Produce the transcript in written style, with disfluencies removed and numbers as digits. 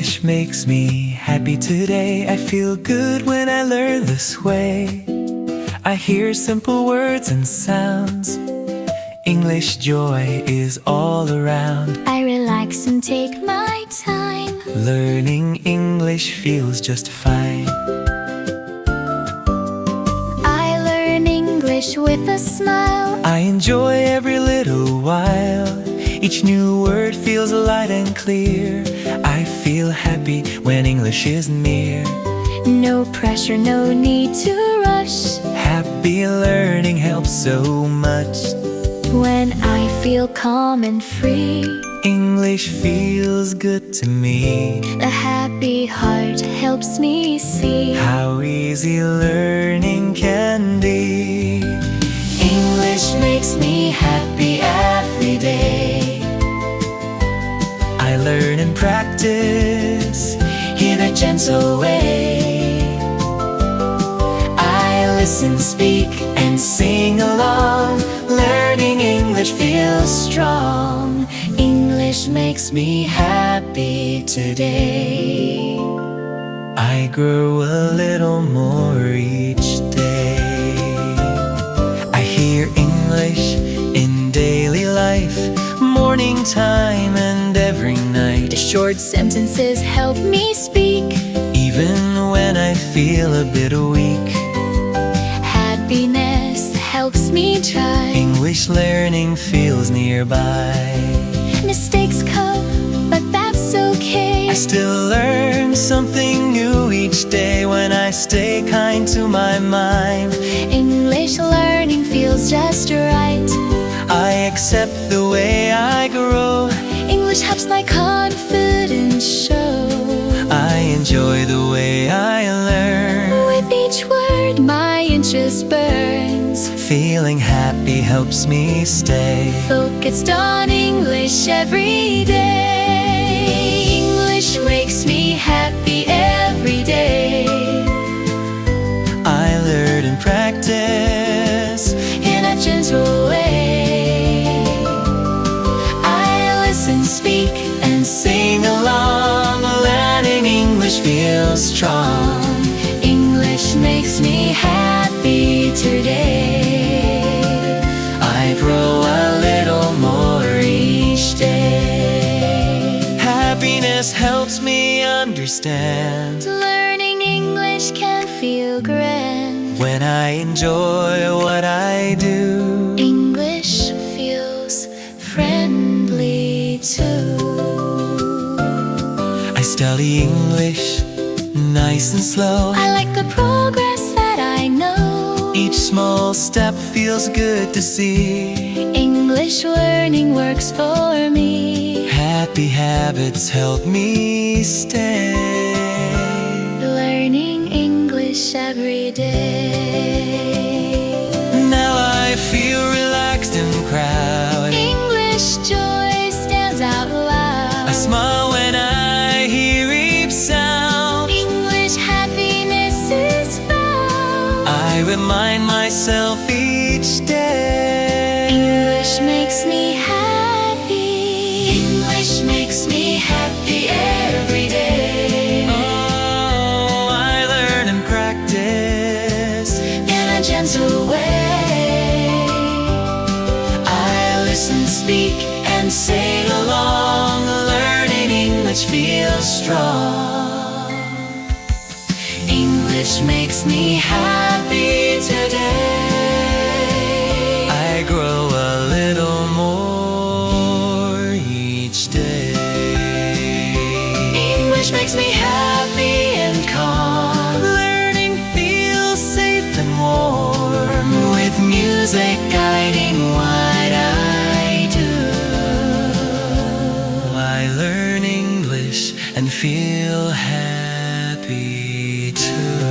English makes me happy today. I feel good when I learn this way. I hear simple words and sounds. English joy is all around. I relax and take my time. Learning English feels just fine. I learn English with a smile. I enjoy every little while. Each new word feels light and clear. I feel happy when English is near. No pressure, no need to rush. Happy learning helps so much. When I feel calm and free, English feels good to me. a happy heart helps me see How easy learning can be. English makes me happy every day. I learn and practice In a gentle way, I listen, speak, and sing along. Learning English feels strong. English makes me happy today. I grow a little more each day. I hear English in daily life, morning time and every night. The short sentences help me speak, Even when I feel a bit weak. happiness helps me try. English learning feels nearby. Mistakes come, but that's okay. I still learn something new each day when I stay kind to my mind. English learning feels just right. I accept the way I grow. English helps my confidence show. I enjoy the way I learn. With each word my interest burns. Feeling happy helps me stay. Focused on English every day. English makes me happy every day. I learn and practice In a gentle way, I listen, speak, and sing along. Learning English feels strong. English makes me happy today. I grow a little more each day. Happiness helps me understand Learning English can feel grand. when I enjoy what I do. English feels friendly too. I study English nice and slow. I like the progress that I know. Each small step feels good to see. English learning works for me. Happy habits help me stay. Learning English every day. Now I feel relaxed and proud. English joy stands out loud. I smile when I hear each sound. English happiness is found. I remind myself each day. English makes me happy. English makes me happy every day. Oh, I learn and practice In a gentle way, I listen, speak, and sing along. Learning English feels strong. English makes me happy today. I grow a little more each day. English makes me happy and calm. Learning feels safe and warm. With music guiding what I do, I learn English and feel happy too.